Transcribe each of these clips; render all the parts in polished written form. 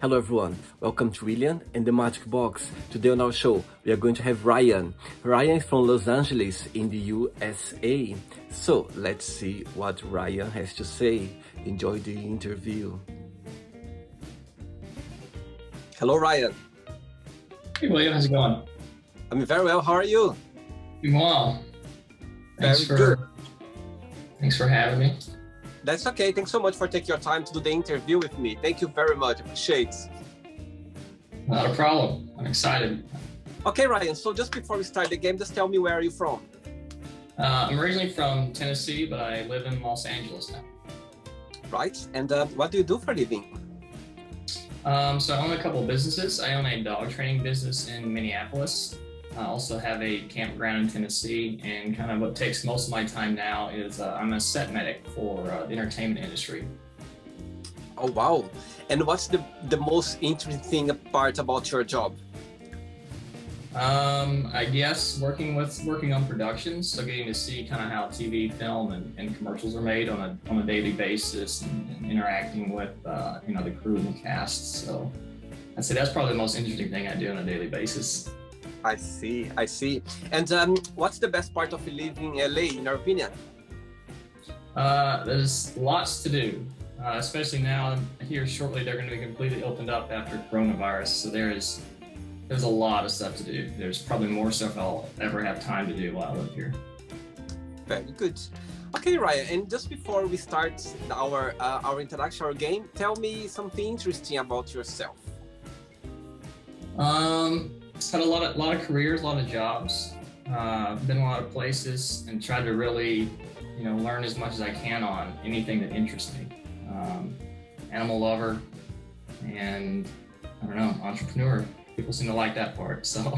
Hello everyone, welcome to William and the Magic Box. Today on our show, we are going to have Ryan. Ryan is from Los Angeles in the USA. So let's see what Ryan has to say. Enjoy the interview. Hello Ryan. Hey William, how's it going? I'm very well, how are you? Doing well. Very good. Thanks for having me. That's okay. Thanks so much for taking your time to do the interview with me. Thank you very much. Appreciate it. Not a problem. I'm excited. Okay, Ryan. So just before we start the game, just tell me where are you from? I'm originally from Tennessee, but I live in Los Angeles now. Right. And what do you do for a living? So I own a couple of businesses. I own a dog training business in Minneapolis. I also have a campground in Tennessee, and kind of what takes most of my time now is I'm a set medic for the entertainment industry. Oh, wow. And what's the most interesting part about your job? I guess working on productions, so getting to see kind of how TV, film, and commercials are made on a daily basis, and interacting with the crew and the cast. So I'd say that's probably the most interesting thing I do on a daily basis. I see. And what's the best part of living in LA, in your opinion? There's lots to do, especially now. Here shortly, they're going to be completely opened up after coronavirus. So there's a lot of stuff to do. There's probably more stuff I'll ever have time to do while I live here. Very good. Okay, Ryan. And just before we start our introduction, our game, tell me something interesting about yourself. Had a lot of careers, a lot of jobs, been a lot of places, and tried to really, learn as much as I can on anything that interests me. Animal lover, and I don't know, entrepreneur. People seem to like that part. So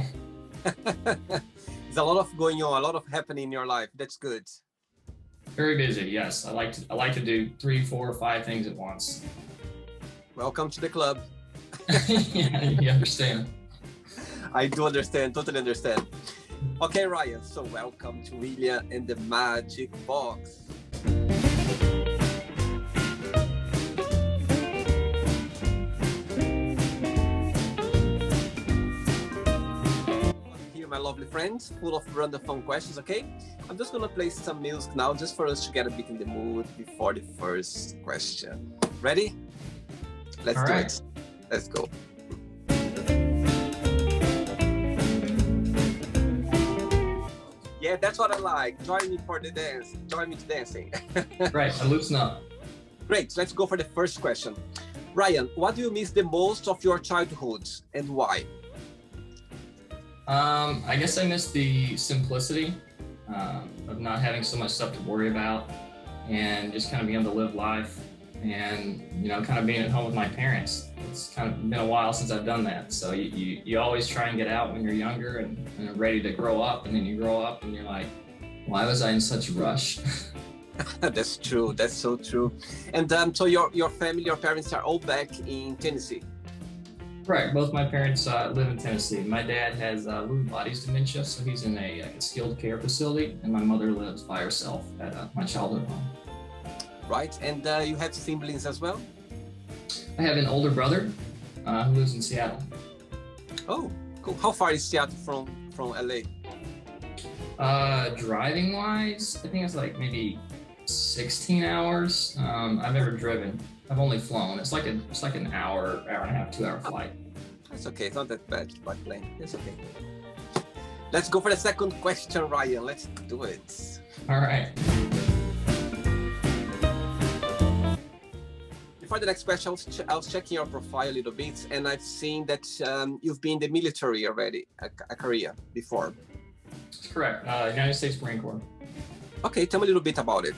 there's a lot of going on, a lot of happening in your life. That's good. Very busy. Yes, I like to do 3, 4, 5 things at once. Welcome to the club. Yeah, you understand. I do understand, totally understand. Okay, Ryan, so welcome to William and the Magic Box. Here, my lovely friends, full of random fun questions, okay? I'm just gonna play some music now, just for us to get a bit in the mood before the first question. Ready? Let's do it. Let's go. Yeah, that's what I like. Join me for the dance. Join me to dancing. Right, I loosen up. Great, let's go for the first question. Ryan, what do you miss the most of your childhood and why? I guess I miss the simplicity of not having so much stuff to worry about, and just kind of being able to live life, and kind of being at home with my parents. It's kind of been a while since I've done that. So you always try and get out when you're younger and ready to grow up, and then you grow up and you're like, why was I in such a rush? That's true. That's so true. And so your family, your parents are all back in Tennessee? Right. Both my parents live in Tennessee. My dad has Lewy body's dementia, so he's in a skilled care facility, and my mother lives by herself at my childhood home. Right. And you have siblings as well? I have an older brother who lives in Seattle. Oh, cool. How far is Seattle from LA? Driving wise, I think it's like maybe 16 hours. I've never driven. I've only flown. It's like an hour and a half, 2-hour flight. That's okay. It's not that bad by plane. It's okay. Let's go for the second question, Ryan. Let's do it. All right. For the next question, I was checking your profile a little bit, and I've seen that you've been in the military already, a career before. That's correct. United States Marine Corps. Okay, tell me a little bit about it.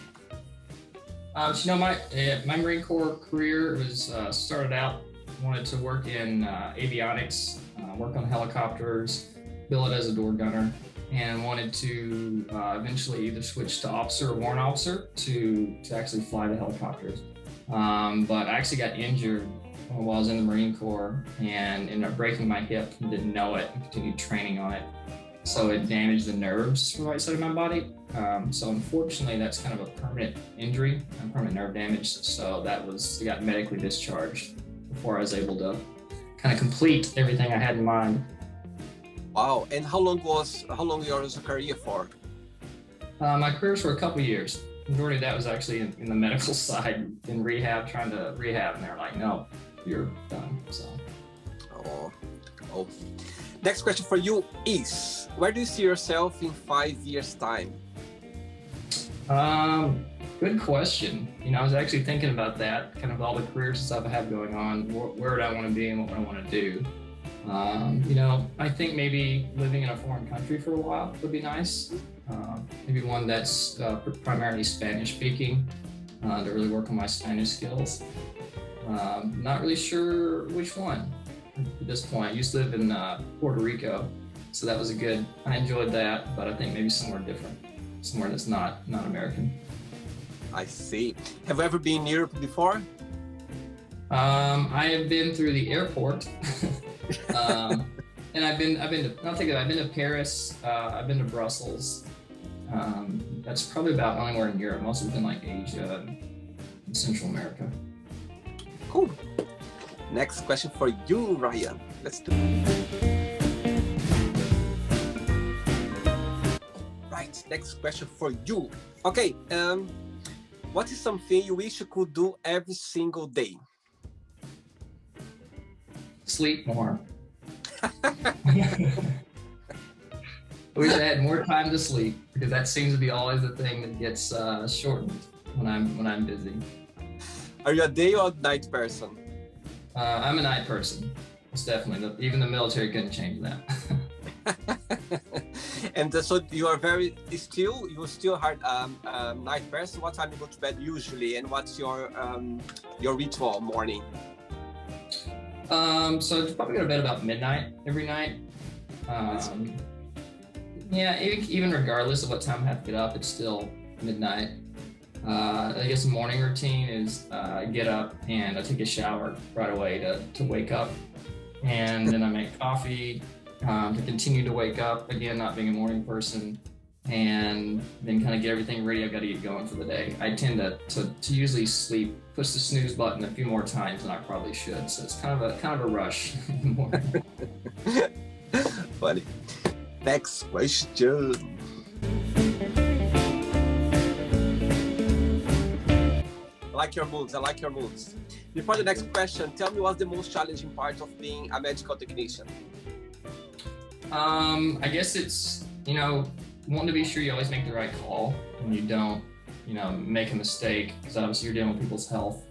My Marine Corps career was started out, wanted to work in avionics, work on helicopters, bill it as a door gunner, and wanted to eventually either switch to officer or warrant officer to actually fly the helicopters. But I actually got injured while I was in the Marine Corps and ended up breaking my hip and didn't know it and continued training on it. So it damaged the nerves from the right side of my body. So unfortunately, that's kind of a permanent injury, permanent nerve damage. So it got medically discharged before I was able to kind of complete everything I had in mind. Wow. And how long was your career for? My career was for a couple of years. The majority of that was actually in the medical side, in rehab, trying to rehab, and they're like, no, you're done. So. Oh. Next question for you is, where do you see yourself in 5 years' time? Good question. I was actually thinking about that, kind of all the careers and stuff I have going on. Where would I want to be and what would I want to do? I think maybe living in a foreign country for a while would be nice. Maybe one that's primarily Spanish speaking, to really work on my Spanish skills. Not really sure which one at this point. I used to live in Puerto Rico, so that was I enjoyed that, but I think maybe somewhere different, somewhere that's not American. I see. Have you ever been in Europe before? I have been through the airport. And I've been to Paris, I've been to Brussels. That's probably about anywhere in Europe. Most of it's been like Asia and Central America. Cool. Next question for you, Ryan. Let's do it. Right, next question for you. Okay, what is something you wish you could do every single day? Sleep more. I wish I had more time to sleep, because that seems to be always the thing that gets shortened when I'm busy. Are you a day or night person? I'm a night person. It's definitely even the military couldn't change that. And so you are still hard night person. What time you go to bed usually, and what's your ritual morning? So it's probably go to bed about midnight every night. Yeah, even regardless of what time I have to get up, it's still midnight. I guess the morning routine is I get up and I take a shower right away to wake up, and then I make coffee to continue to wake up, again, not being a morning person, and then kind of get everything ready. I've got to get going for the day. I tend to usually push the snooze button a few more times than I probably should, so it's kind of a rush in the morning. Funny. Next question. I like your moves. Before the next question, tell me what's the most challenging part of being a medical technician? I guess it's, wanting to be sure you always make the right call and you don't, make a mistake, because obviously you're dealing with people's health,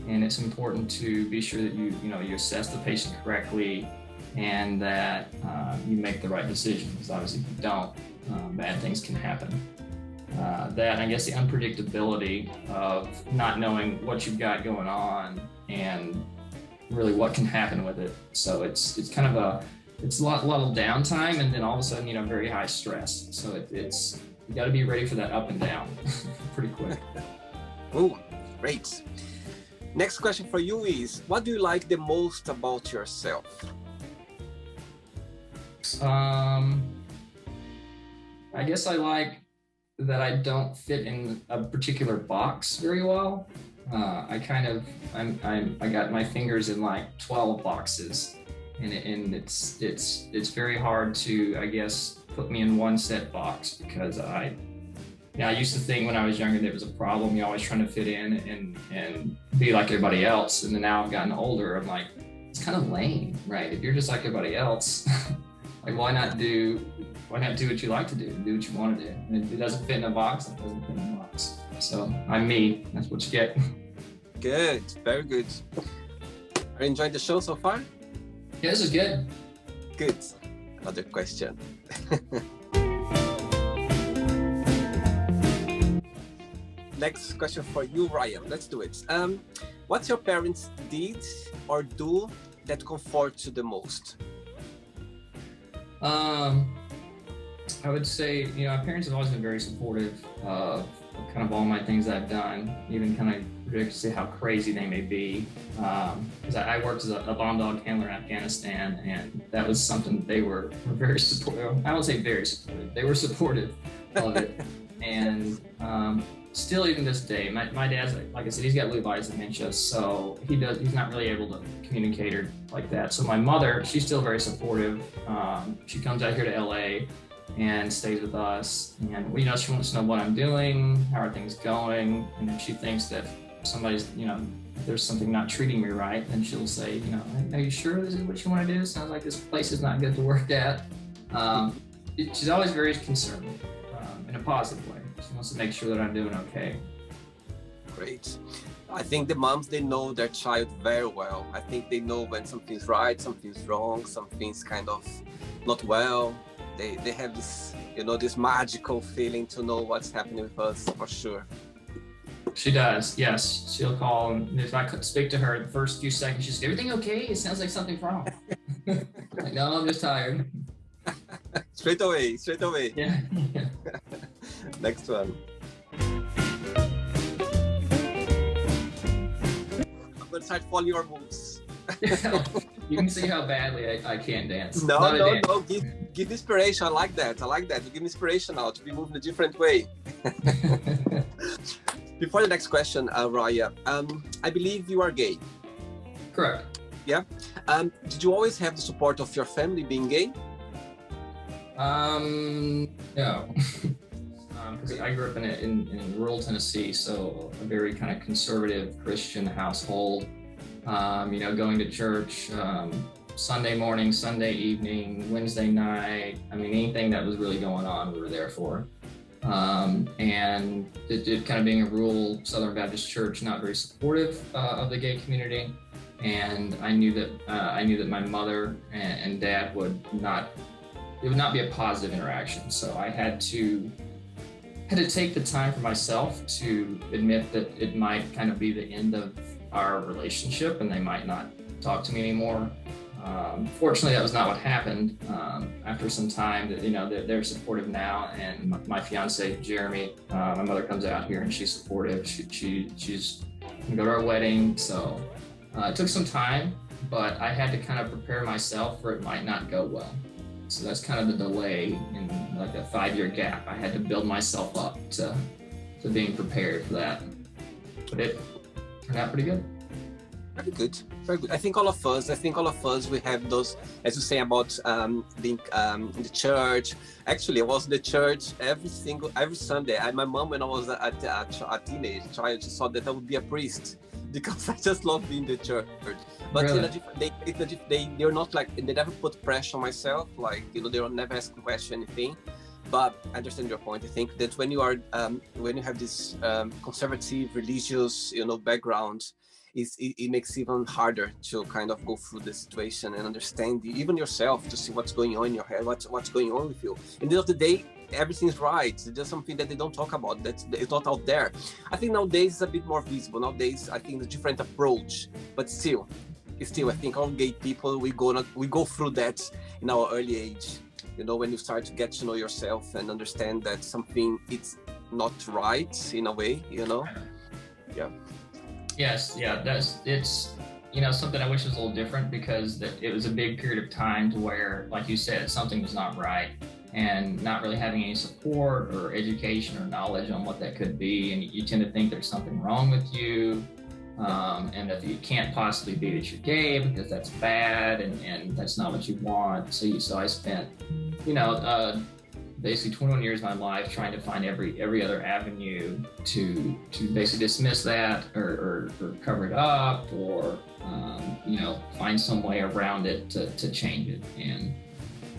and it's important to be sure that you assess the patient correctly and that you make the right decision, because obviously if you don't, bad things can happen. That, and I guess the unpredictability of not knowing what you've got going on and really what can happen with it. So it's kind of it's a lot of downtime, and then all of a sudden, very high stress. So you got to be ready for that up and down pretty quick. Oh, great. Next question for you is, what do you like the most about yourself? I guess I like that I don't fit in a particular box very well. I got my fingers in like 12 boxes, and it's very hard to, I guess, put me in one set box, because I used to think when I was younger that it was a problem. You're always trying to fit in and be like everybody else. And then now I've gotten older, I'm like, it's kind of lame, right? If you're just like everybody else, like why not do what you like to do what you want to do? And if it doesn't fit in a box, it doesn't fit in a box. So I'm me. That's what you get. Good, very good. Are you enjoying the show so far? Yeah, this is good. Good. Another question. Next question for you, Ryan. Let's do it. What your parents did or do that comforts you the most? I would say, my parents have always been very supportive of kind of all my things I've done, even kind of predict to see how crazy they may be. Because I worked as a bomb dog handler in Afghanistan, and that was something they were very supportive. I don't say very supportive. They were supportive of it, and still even this day, my dad's, like I said, he's got Lewy bodies dementia, so he's not really able to communicate or like that. So my mother, she's still very supportive. She comes out here to LA and stays with us, and you know, she wants to know what I'm doing, how are things going, and if she thinks that somebody's, you know, there's something not treating me right, then she'll say, you know, are you sure this is what you want to do? Sounds like this place is not good to work at. She's always very concerned in a positive way. She wants to make sure that I'm doing okay. Great. I think the moms, they know their child very well. I think they know when something's right, something's wrong, something's kind of not well. They have this, you know, this magical feeling to know what's happening with us, for sure. She does, yes. She'll call, and if I could speak to her the first few seconds, she's, everything okay? It sounds like something's wrong. Like, no, I'm just tired. Straight away. Yeah. Next one. I'm gonna start following your moves. You can see how badly I can't dance. No. Give inspiration. I like that. You give inspiration now to be moving a different way. Before the next question, Raya, I believe you are gay. Correct. Yeah. Did you always have the support of your family being gay? No. Because I grew up in rural Tennessee, so a very kind of conservative Christian household. You know, going to church Sunday morning, Sunday evening, Wednesday night. I mean, anything that was really going on, we were there for. And it kind of being a rural Southern Baptist church, not very supportive of the gay community. And I knew that my mother and dad would not be a positive interaction. So I had to take the time for myself to admit that it might kind of be the end of our relationship and they might not talk to me anymore. Fortunately, that was not what happened. After some time, you know, they're supportive now, and my fiance Jeremy, my mother comes out here and she's supportive. She's gonna go to our wedding, so it took some time, but I had to kind of prepare myself for it might not go well. So that's kind of the delay in like a 5-year gap. I had to build myself up to being prepared for that, but it turned out pretty good. Very good. I think all of us, we have those, as you say about being in the church. Actually, I was in the church every Sunday. My mom, when I was a teenage child, she thought that I would be a priest because I just love being in the church. But Really? they're not like, they never put pressure on myself. Like, you know, they don't never ask question anything. But I understand your point. I think that when you have this conservative, religious, you know, background, it makes it even harder to kind of go through the situation and understand even yourself, to see what's going on in your head, what's going on with you. At the end of the day, everything's right. It's just something that they don't talk about, that it's not out there. I think nowadays it's a bit more visible. Nowadays, I think it's a different approach, but still, I think all gay people, we go through that in our early age. You know, when you start to get to know yourself and understand that something it's not right in a way, you know. Yeah. Yes, yeah, it's you know, something I wish was a little different, because it was a big period of time to where, like you said, something was not right, and not really having any support or education or knowledge on what that could be, and you tend to think there's something wrong with you, and that you can't possibly be that you're gay because that's bad, and that's not what you want. So I spent, you know, basically 21 years of my life trying to find every other avenue to basically dismiss that or cover it up, or you know, find some way around it to change it. And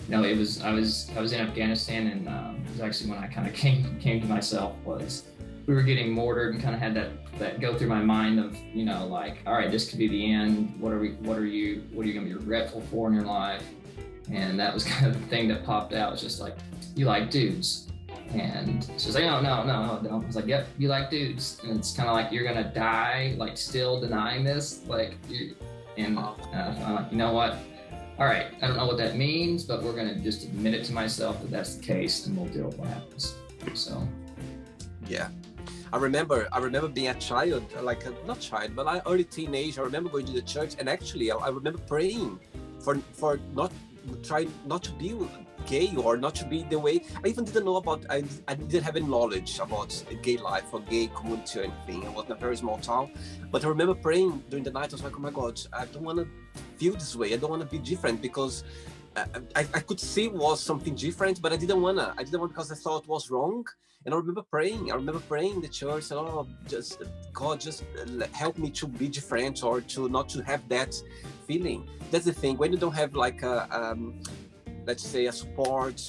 you know, I was in Afghanistan, and it was actually when I kind of came to myself. Was we were getting mortared, and kind of had that go through my mind of, you know, like, all right, this could be the end. What are you gonna be regretful for in your life? And that was kind of the thing that popped out. It's just like, you like dudes. And she was like, no, I don't. I was like, yep, you like dudes. And it's kind of like, you're gonna die, like, still denying this, like, I'm like, you know what? All right, I don't know what that means, but we're gonna just admit it to myself that that's the case, and we'll deal with what happens. So, yeah. I remember being a child, like not child, but early teenage. I remember going to the church, and actually, I remember praying for not try not to be gay or not to be the way. I even didn't know about, I didn't have any knowledge about gay life or gay community or anything. I was in a very small town, but I remember praying during the night. I was like, oh my God, I don't want to feel this way. I don't want to be different, because I could see it was something different, but I didn't want because I thought it was wrong. And I remember praying in the church, and oh, just God, just help me to be different, or to not to have that feeling. That's the thing, when you don't have like a let's say a support,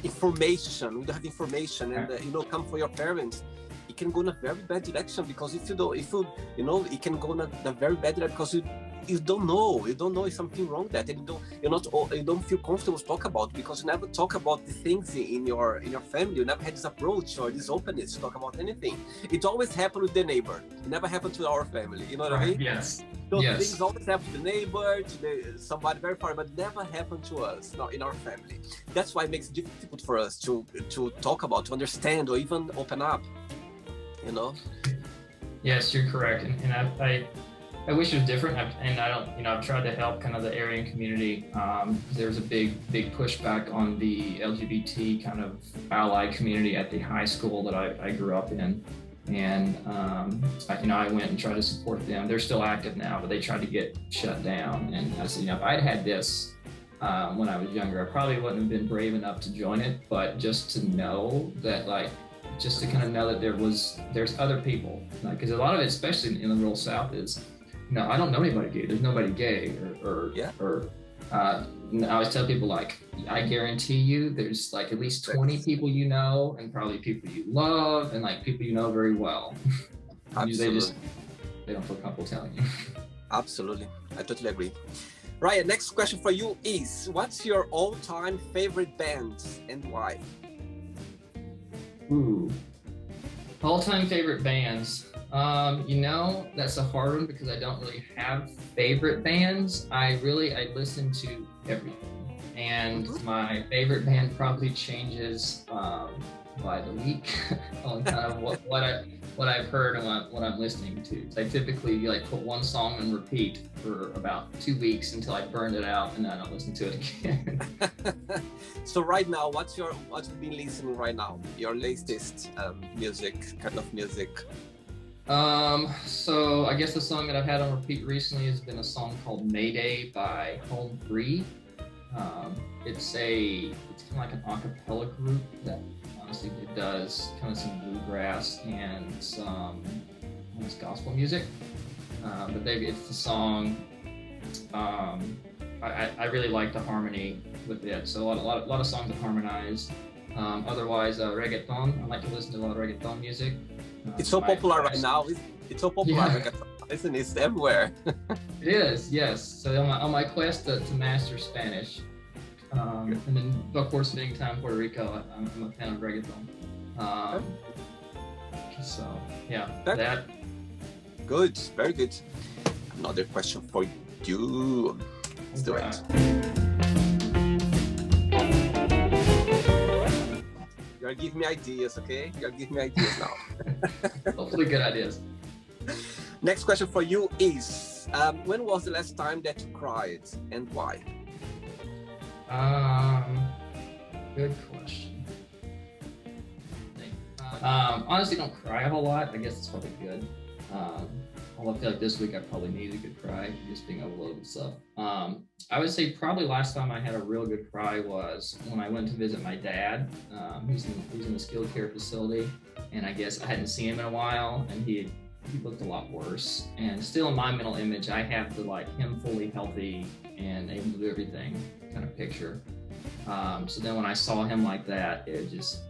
information, you don't have information, and come for your parents, it can go in a very bad direction, because if you it can go in a very bad direction, because you don't know if something wrong that, and you don't feel comfortable to talk about, because you never talk about the things in your family. You never had this approach or this openness to talk about anything. It always happened with the neighbor. It never happened to our family. You know what I mean? Yes. Those things always happen to the neighbor, to somebody very far, but never happened to us, not in our family. That's why it makes it difficult for us to talk about, to understand, or even open up. Yes, you're correct, and I wish it was different, and I don't, I've tried to help kind of the Aryan community. There was a big pushback on the LGBT kind of ally community at the high school that I grew up in, and I went and tried to support them. They're still active now, but they tried to get shut down. And I said, if I'd had this when I was younger, I probably wouldn't have been brave enough to join it. But just to know that, just to kind of know that there's other people, because a lot of it, especially in the rural South, is, I don't know anybody gay. There's nobody gay, I always tell people, I guarantee you there's at least 20 people and probably people you love, and people you know very well. Absolutely. They don't feel comfortable telling you. Absolutely, I totally agree. Ryan, next question for you is, what's your all-time favorite band and why? Ooh, all-time favorite bands. That's a hard one, because I don't really have favorite bands. I listen to everything, and my favorite band probably changes by the week on kind of what I've heard and what I'm listening to. So I typically put one song on repeat for about 2 weeks until I burned it out, and then I'll listen to it again. So right now, what you've been listening right now? Your latest music? So I guess the song that I've had on repeat recently has been a song called Mayday by Home Free. It's kind of like an a cappella group that honestly it does kind of some bluegrass and some gospel music. But it's the song. I really like the harmony with it. So a lot of songs that harmonize. Otherwise, reggaeton. I like to listen to a lot of reggaeton music. It's so popular right now. It's so popular. Yeah. Listen, it's everywhere. It is, yes. So on my quest to master Spanish, and then of course spending time in Puerto Rico, I'm a fan of reggaeton. So yeah, that. Good, very good. Another question for you. Let's do it. You're giving me ideas, okay? You're giving me ideas now. Hopefully good ideas. Next question for you is, when was the last time that you cried and why? Good question. Honestly, don't cry a whole lot. I guess it's probably good. Although I feel like this week I probably needed a good cry, just being overloaded with stuff. I would say probably last time I had a real good cry was when I went to visit my dad. He's in the skilled care facility, and I guess I hadn't seen him in a while, and he looked a lot worse. And still in my mental image, I have the him fully healthy and able to do everything kind of picture. So then when I saw him like that, it just,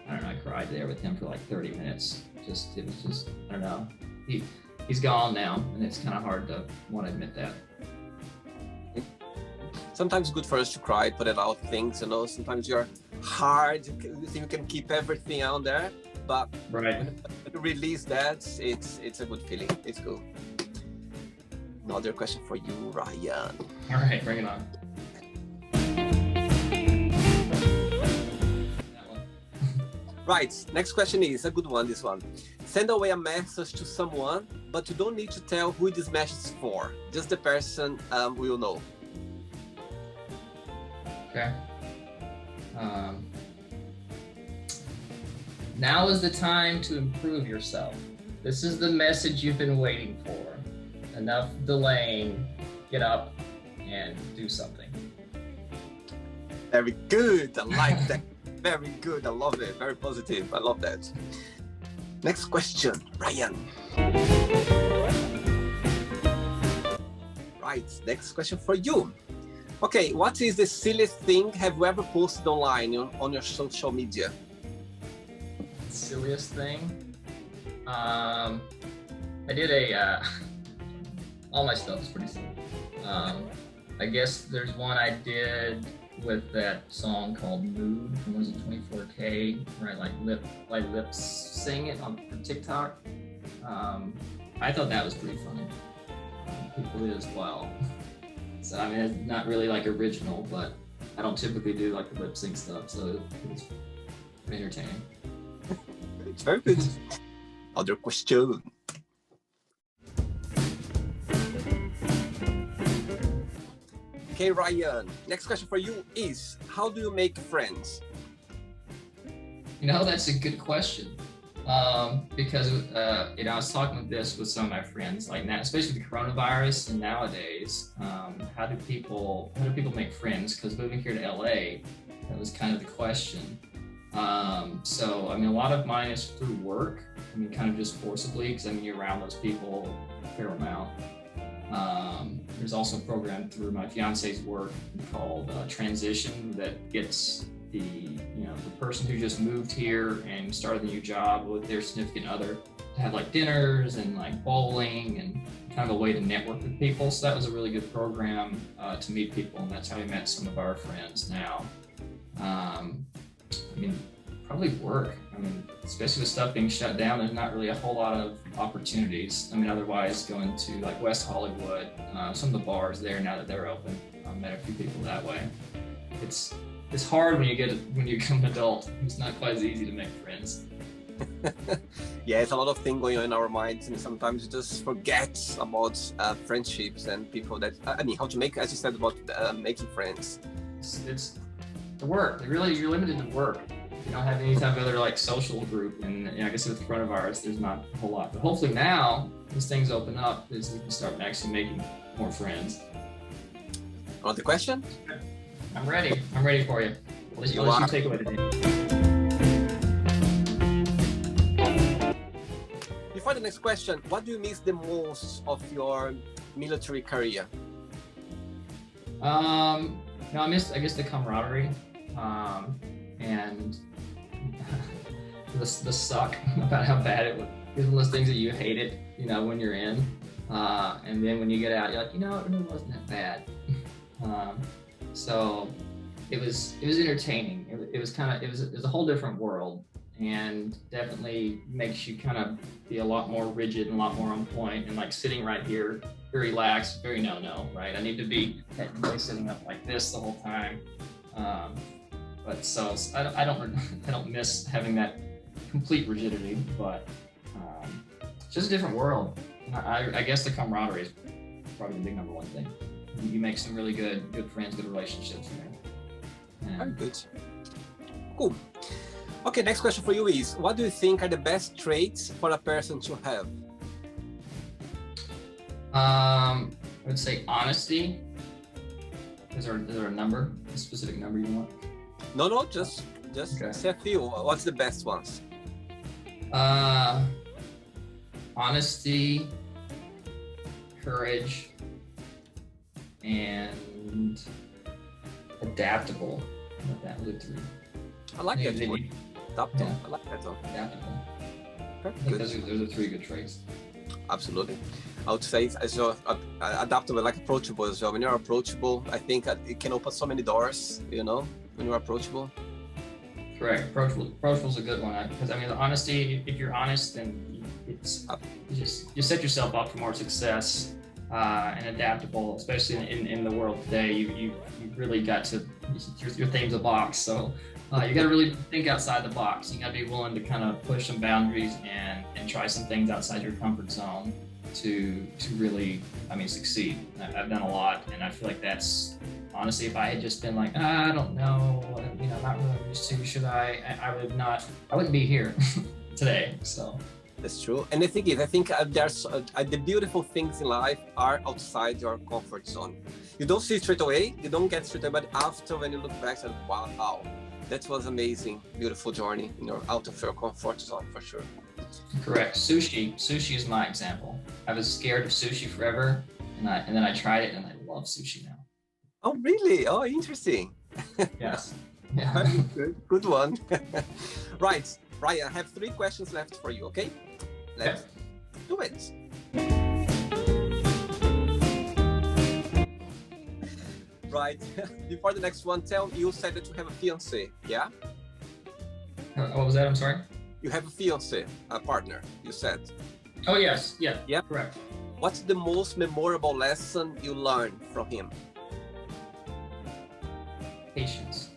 I don't know, I cried there with him for 30 minutes. It was just, I don't know. He's gone now, and it's kind of hard to want to admit that. Sometimes it's good for us to cry, put it out things, sometimes you're hard, you think you can keep everything out there, but when you release that, it's a good feeling, it's cool. Another question for you, Ryan. All right, bring it on. Right, next question is a good one, this one. Send away a message to someone, but you don't need to tell who this message is for. Just the person will know. Okay. Um, Now is the time to improve yourself. This is the message you've been waiting for. Enough delaying. Get up and do something. Very good. I like that. Very good. I love it. Very positive. I love that. Next question, Ryan. Right. Next question for you. Okay. What is the silliest thing have you ever posted online on your social media? Silliest thing? I did all my stuff is pretty silly. I guess there's one I did with that song called Mood from, was it 24K, where I lip sing it on for TikTok. I thought that was pretty funny. People did as well. So I mean, it's not really like original, but I don't typically do like the lip sync stuff, so it's pretty entertaining. It's very good. Other question. Okay, Ryan. Next question for you is: how do you make friends? You know, that's a good question. Because I was talking with some of my friends, like now, especially with the coronavirus and nowadays, how do people make friends? Because moving here to LA, that was kind of the question. So I mean, a lot of mine is through work. I mean, kind of just forcibly, because I mean, you're around those people a fair amount. There's also a program through my fiance's work called Transition that gets the person who just moved here and started a new job with their significant other to have like dinners and like bowling and kind of a way to network with people. So that was a really good program to meet people, and that's how we met some of our friends now. I mean, probably work. I mean, especially with stuff being shut down, there's not really a whole lot of opportunities. I mean, otherwise going to like West Hollywood, some of the bars there now that they're open, met a few people that way. It's hard when you become an adult. It's not quite as easy to make friends. Yeah, it's a lot of things going on in our minds, and sometimes you just forget about friendships and people that, I mean, how to make, as you said, about making friends. It's the work. You're limited to work. You don't have any type of other like social group, and I guess with coronavirus, there's not a whole lot. But hopefully now, as things open up, is we can start actually making more friends. Want the question? I'm ready. I'm ready for you. What you take away today? Before the next question, what do you miss the most of your military career? I miss, I guess, the camaraderie, and the suck about how bad it was. It's one of those things that you hate it, when you're in, and then when you get out, you're like, it really wasn't that bad. So it was entertaining. It was a whole different world, and definitely makes you kind of be a lot more rigid and a lot more on point, and like sitting right here, very relaxed, very no, right? I need to be technically sitting up like this the whole time. But so I don't miss having that complete rigidity, but it's just a different world. I guess the camaraderie is probably the big number one thing. You make some really good friends, good relationships there. Very good. Cool. Okay, next question for you is: what do you think are the best traits for a person to have? I would say honesty. Is there a number, a specific number you want? No, just Okay. say a few. What's the best ones? Honesty, courage, and adaptable. That would three. I like that Maybe- one. Adaptable. Yeah. I like that one. Adaptable. Okay, I think good. those are three good traits. Absolutely. I would say as well, adaptable, like approachable as well. When you're approachable, I think it can open so many doors, when you're approachable. Correct. Approachable is a good one, because I mean, the honesty. If you're honest, then you set yourself up for more success. And adaptable, especially in the world today. You really got to, your theme's a box, so you got to really think outside the box. You got to be willing to kind of push some boundaries and try some things outside your comfort zone to really, succeed. I've done a lot, and I feel like that's honestly, if I had just been like, I don't know, not really used to, should I wouldn't be here today. So That's true. And the thing is, I think there's the beautiful things in life are outside your comfort zone. You don't see it straight away, you don't get straight away, but after, when you look back, and wow, that was amazing, beautiful journey, out of your comfort zone for sure. correct. Sushi is my example. I was scared of sushi forever, and then I tried it, and I love sushi now. Oh, really? Oh, interesting. Yes. Yeah. Good one. Right, Ryan, I have 3 questions left for you, okay? Let's do it. Right, before the next one, you said that you have a fiance, yeah? What was that? I'm sorry? You have a fiance, a partner, you said. Oh, yes. Yeah. Yeah? Correct. What's the most memorable lesson you learned from him? Patience.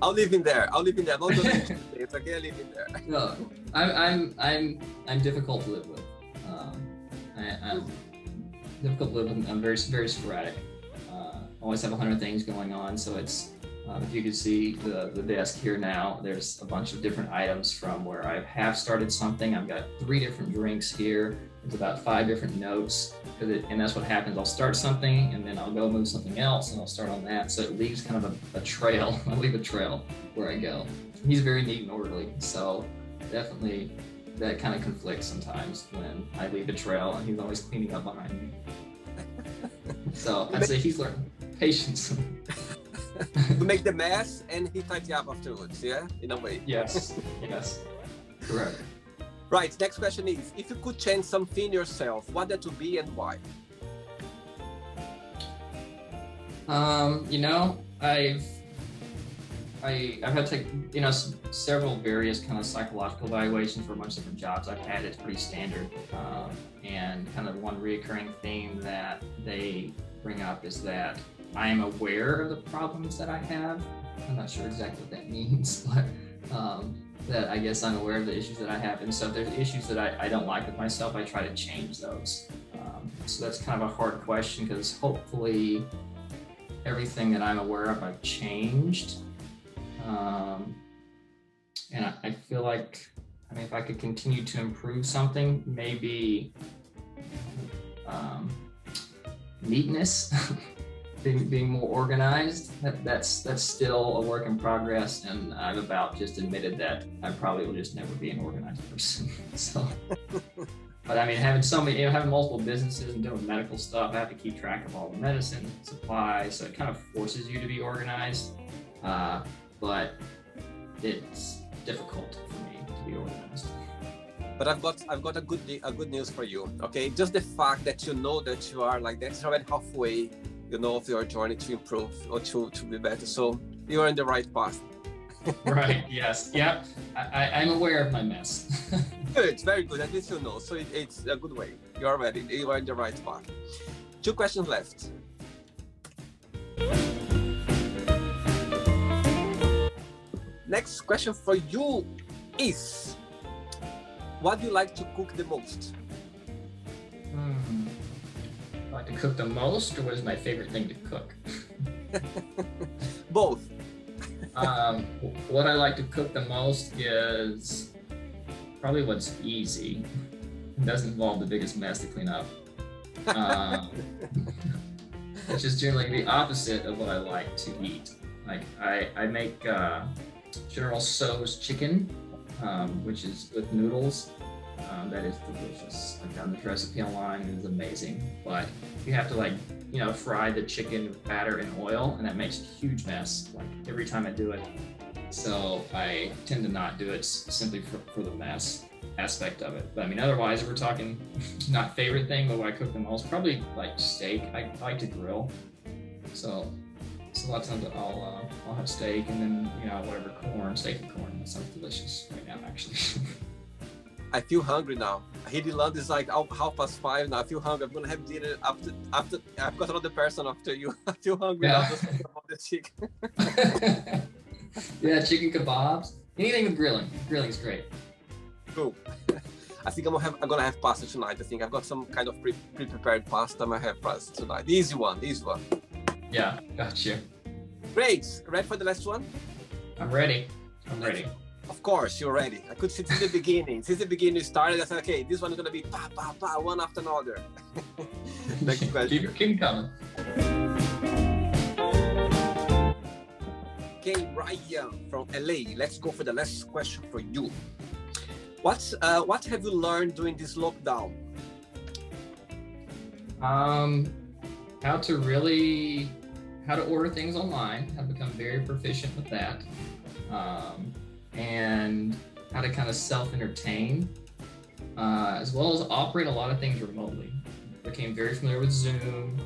I'll leave him there. I'm not going to it's okay. I'll leave him there. No, I'm difficult to live with. I'm difficult to live with. I'm very sporadic. Always have 100 things going on. So it's if you can see the desk here now, there's a bunch of different items from where I have started something. I've got 3 different drinks here. There's about 5 different notes, and that's what happens. I'll start something, and then I'll go move something else, and I'll start on that. So it leaves kind of a trail. I leave a trail where I go. He's very neat and orderly, so definitely that kind of conflicts sometimes when I leave a trail, and he's always cleaning up behind me. So I'd say he's learned patience. To make the mess, and he tidy up afterwards, yeah? In a way. Yes, correct. Right, next question is, if you could change something in yourself, what that would be and why? I've had to take, several various kind of psychological evaluations for a bunch of different jobs I've had. It's pretty standard. And kind of one reoccurring theme that they bring up is that I am aware of the problems that I have. I'm not sure exactly what that means, but that I guess I'm aware of the issues that I have. And so if there's issues that I don't like with myself, I try to change those. So that's kind of a hard question, because hopefully everything that I'm aware of, I've changed. And I feel like, if I could continue to improve something, maybe neatness, being more organized. That's still a work in progress, and I've about just admitted that I probably will just never be an organized person. So, but having so many, having multiple businesses and doing medical stuff, I have to keep track of all the medicine supplies, so it kind of forces you to be organized. But it's difficult for me to be organized. But I've got a good news for you. Okay, just the fact that you know that you are like that's already halfway, of your journey to improve or to be better. So you are in the right path. Right. Yes. Yep. I'm aware of my mess. Good. Very good. At least you know. So it's a good way. You are ready. You are in the right path. 2 questions left. Next question for you is, what do you like to cook the most? I like to cook the most, or what is my favorite thing to cook? Both. What I like to cook the most is probably what's easy. It doesn't involve the biggest mess to clean up. Which is generally the opposite of what I like to eat. Like I make General Tso's chicken, which is with noodles. That is delicious. I found this recipe online, it is amazing. But you have to fry the chicken with batter and oil, and that makes a huge mess every time I do it. So I tend to not do it simply for the mess aspect of it. But otherwise, if we're talking not favorite thing, but what I cook the most, probably like steak. I like to grill. So a lot of times I'll have steak, and then whatever steak and corn. That sounds delicious right now, actually. I feel hungry now. Hidden Land is like 5:30 now. I feel hungry. I'm gonna have dinner after. I've got another person after you. I feel hungry now just thinking about the chicken. Yeah, chicken kebabs. Anything with grilling. Grilling's great. Cool. I think I'm gonna have pasta tonight. I think I've got some kind of pre-prepared pasta. I might have pasta tonight. Easy one. Yeah, gotcha. Great. Ready for the last one? I'm ready. I'm ready. Of course, you're ready. I could see since the beginning. Since the beginning you started, I said, okay, this one is gonna be one after another. Next question. Keep coming. Okay, Ryan from LA. Let's go for the last question for you. What have you learned during this lockdown? How to order things online. I've become very proficient with that. And how to kind of self-entertain, as well as operate a lot of things remotely. Became very familiar with Zoom,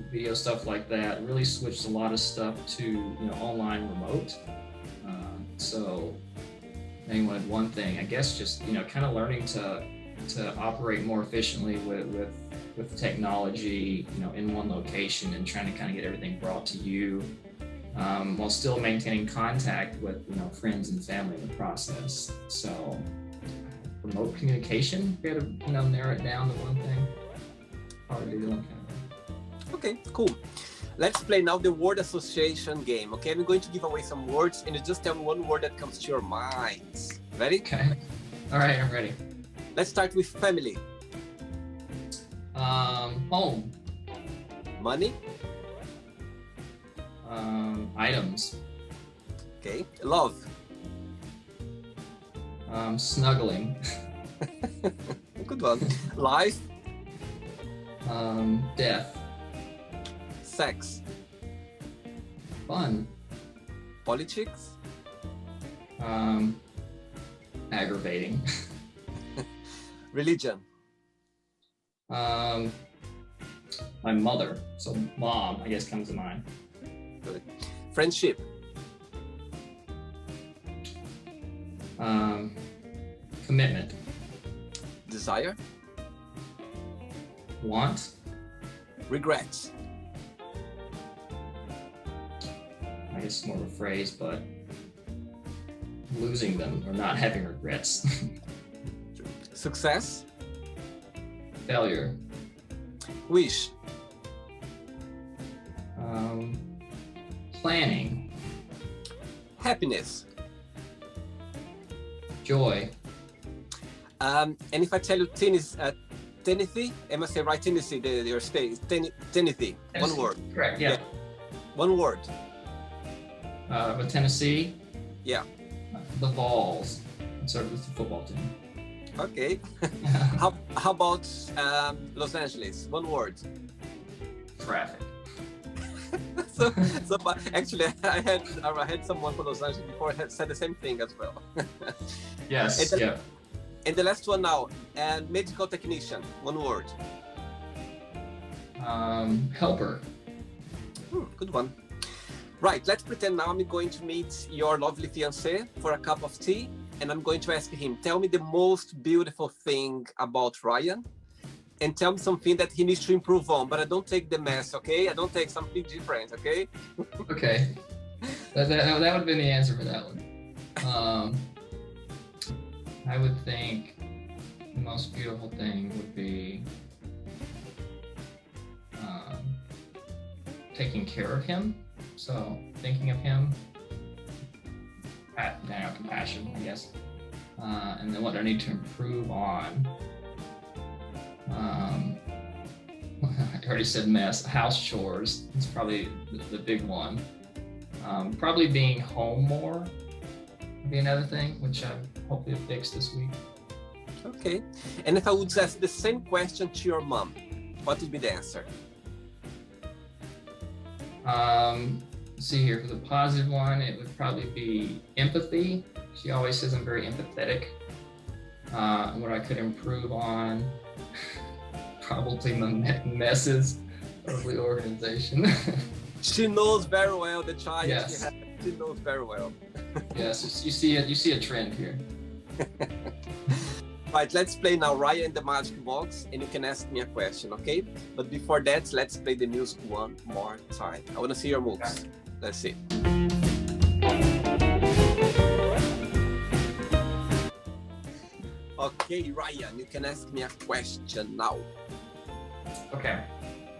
video stuff like that. Really switched a lot of stuff to online remote. So I wanted one thing, I guess, just kind of learning to operate more efficiently with technology, in one location, and trying to kind of get everything brought to you, while still maintaining contact with friends and family in the process. So remote communication, we had to narrow it down to one thing. Probably the one kind of. Okay, cool. Let's play now the word association game. Okay, I'm going to give away some words, and you just tell me one word that comes to your mind. Ready? Okay. All right, I'm ready. Let's start with family. Home. Money. Items. Okay. Love. Snuggling. Good one. Life. Death. Sex. Fun. Politics. Aggravating. Religion. My mother, so mom, I guess, comes to mind. Good. Friendship. Commitment. Desire. Want. Regrets. I guess it's more of a phrase, but losing them or not having regrets. Success. Failure. Wish. Planning. Happiness. Joy. And if I tell you Tennessee, I must say right, Tennessee, your state, Tennessee. One word. Correct, yeah. One word. But Tennessee? Yeah. The Vols. It's the football team. Okay. How about Los Angeles? One word. Traffic. so but actually, I had someone from Los Angeles before had said the same thing as well. Yes. And the last one now, medical technician. One word. Helper. Good one. Right, let's pretend now I'm going to meet your lovely fiancé for a cup of tea, and I'm going to ask him, tell me the most beautiful thing about Ryan, and tell me something that he needs to improve on, but I don't take the mess, okay? I don't take something different, okay? Okay. That would have been the answer for that one. I would think the most beautiful thing would be taking care of him. So thinking of him, compassion, I guess. And then what I need to improve on. I already said mess. House chores is probably the big one. Probably being home more would be another thing, which I've hopefully fixed this week. Okay. And if I would ask the same question to your mom, what would be the answer? See here, for the positive one, it would probably be empathy. She always says I'm very empathetic. What I could improve on, probably my messes of the organization. She knows very well the child. Yes. She knows very well. Yes, you see a trend here. Right, let's play now Ryan and the Magic Box, and you can ask me a question, okay? But before that, let's play the music one more time. I want to see your moves. Okay. Let's see. Okay. Okay, Ryan, you can ask me a question now. Okay.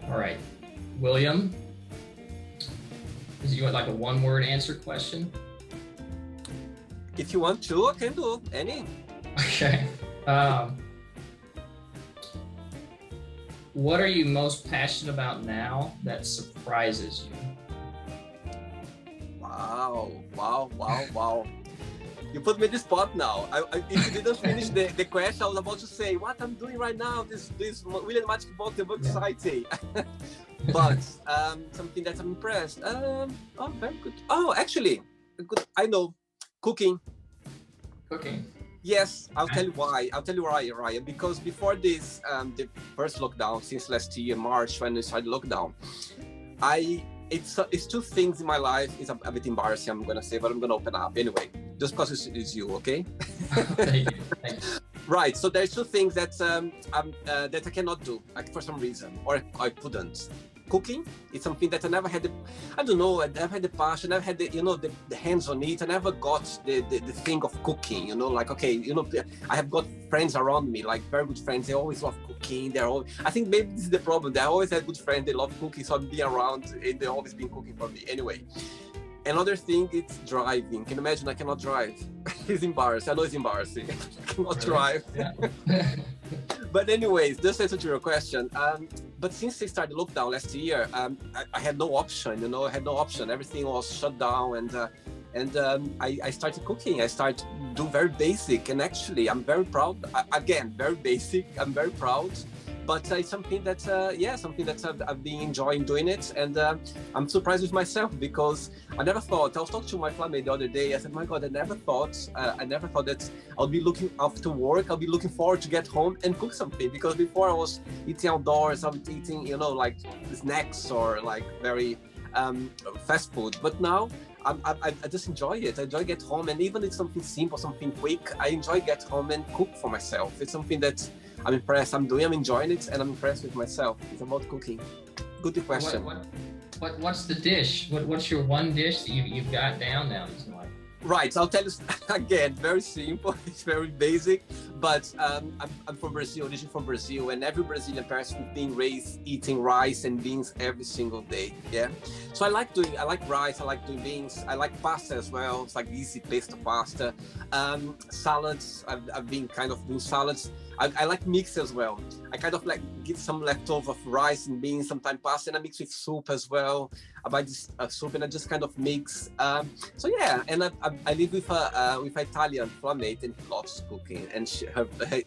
All right. William, is you want like a one-word answer question? If you want to, I can do any. Okay. What are you most passionate about now that surprises you? Wow. You put me in the spot now. If you didn't finish the question, I was about to say what I'm doing right now. This William Magic Box is exciting. But something that I'm impressed. Oh, very good. Oh, actually, good. I know, cooking. Cooking. Yes, I'll tell you why. Ryan. Because before this, the first lockdown since last year, March, when we started lockdown, it's two things in my life. It's a bit embarrassing, I'm gonna say, but I'm gonna open up anyway, just because it's you, okay? Thank you. Right. So there's two things that that I cannot do, like for some reason, or I couldn't. Cooking, it's something that I never had. I never had the passion. I never had the hands on it. I never got the thing of cooking. Like okay, I have got friends around me, like very good friends. They always love cooking. I think maybe this is the problem. They always had good friends. They love cooking, so I've been around, and they always been cooking for me. Anyway, another thing, it's driving. Can you imagine? I cannot drive. It's embarrassing. I know it's embarrassing. I cannot drive. Yeah. But anyways, just answer to your question. But since I started lockdown last year, I had no option. I had no option. Everything was shut down, and I started cooking. I started do very basic, and actually, I'm very proud. Again, very basic. I'm very proud. But it's something that, I've been enjoying doing it, and I'm surprised with myself because I never thought. I was talking to my flatmate the other day. I said, "My God, I never thought that I'll be looking after work. I'll be looking forward to get home and cook something." Because before I was eating outdoors, I was eating, like snacks or like very fast food. But now I just enjoy it. I enjoy get home, and even if it's something simple, something quick, I enjoy get home and cook for myself. It's something that I'm impressed. I'm enjoying it, and I'm impressed with myself. It's about cooking. Good question. What's the dish? What's your one dish that you've got down now? Right, I'll tell you again. Very simple. It's very basic. But I'm from Brazil, originally from Brazil, and every Brazilian person is being raised eating rice and beans every single day. Yeah. So I like rice. I like doing beans. I like pasta as well. It's like easy pesto pasta. Salads. I've been kind of doing salads. I like mix as well. I kind of like get some leftover of rice and beans, sometimes pasta, and I mix with soup as well. I buy this soup and I just kind of mix. So yeah, and I live with an Italian flatmate, and he loves cooking, and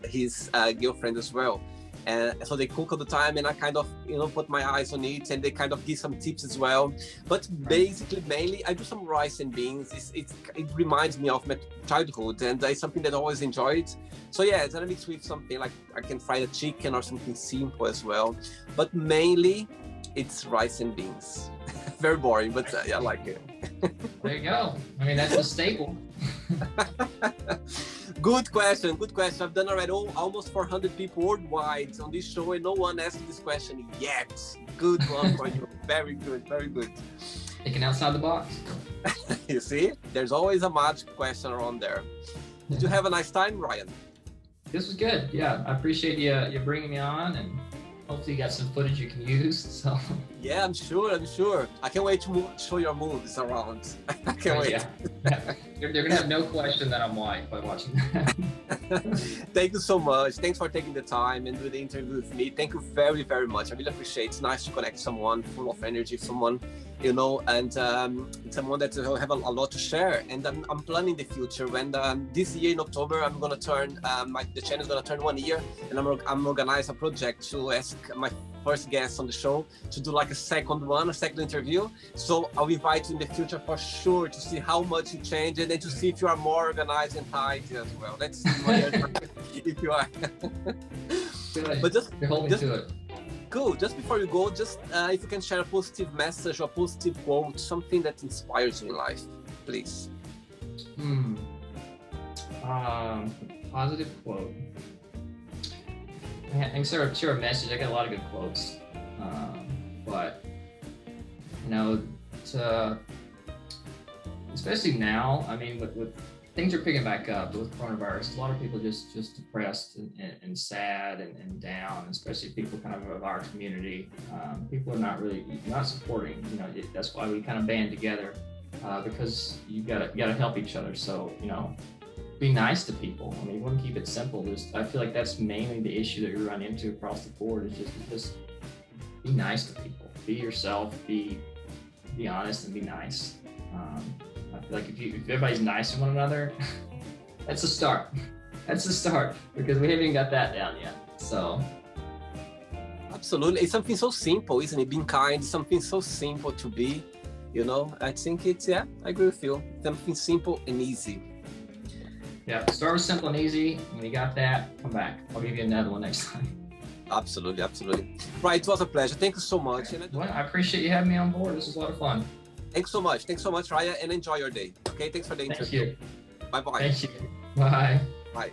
his girlfriend as well. And so they cook all the time, and I kind of put my eyes on it, and they kind of give some tips as well. But basically, mainly I do some rice and beans. It reminds me of my childhood, and it's something that I always enjoyed. So yeah, then I mix with something like I can fry a chicken or something simple as well. But mainly, it's rice and beans. Very boring, but I like it. There you go. I mean, that's a staple. Good question. I've done already almost 400 people worldwide on this show, and no one asked this question yet. Good one for you. Very good. Thinking outside the box. You see, there's always a magic question around there. Did you have a nice time, Ryan? This was good. Yeah, I appreciate you bringing me on, and hopefully you got some footage you can use. So. Yeah, I'm sure. I can't wait to show your moves around. I can't wait. Yeah. They're gonna have no question that I'm white by watching that. Thank you so much. Thanks for taking the time and doing the interview with me. Thank you very, very much. I really appreciate it. It's nice to connect someone full of energy, someone, and someone that will have a lot to share. And I'm planning the future. When this year in October, I'm gonna turn the channel is gonna turn 1 year, and I'm organize a project to ask my first guest on the show to do like a second interview. So I'll invite you in the future for sure to see how much you changed, and then to see if you are more organized and tidy as well. Let's see if you are. But you're holding to it. Cool. Just before you go, just if you can share a positive message or a positive quote, something that inspires you in life, please. Positive quote. I can share a message. I got a lot of good quotes, but especially now. I mean, with things are picking back up with coronavirus. A lot of people just depressed and sad and down, especially people kind of our community. People are not supporting. You know, that's why we kind of band together because you gotta help each other. So be nice to people. I mean, you want to keep it simple. I feel like that's mainly the issue that you run into across the board is just be nice to people. Be yourself. Be honest and be nice. I feel like if everybody's nice to one another, that's a start. That's a start because we haven't even got that down yet. So. Absolutely. It's something so simple, isn't it? Being kind, something so simple to be, I think I agree with you. Something simple and easy. Yeah, start with simple and easy. When you got that, come back. I'll give you another one next time. Absolutely, absolutely. Right, it was a pleasure. Thank you so much. Well, I appreciate you having me on board. This was a lot of fun. Thanks so much, Ryan, and enjoy your day. Okay, thanks for the interview. Thank you. Bye-bye. Thank you. Bye. Bye.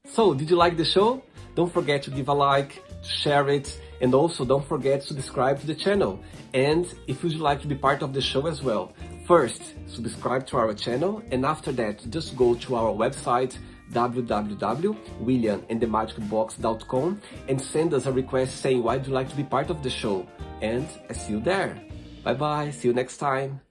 So, did you like the show? Don't forget to give a like, to share it, and also don't forget to subscribe to the channel. And if you'd like to be part of the show as well, first, subscribe to our channel, and after that, just go to our website, www.williamandthemagicbox.com, and send us a request saying why you'd like to be part of the show. And I see you there. Bye-bye. See you next time.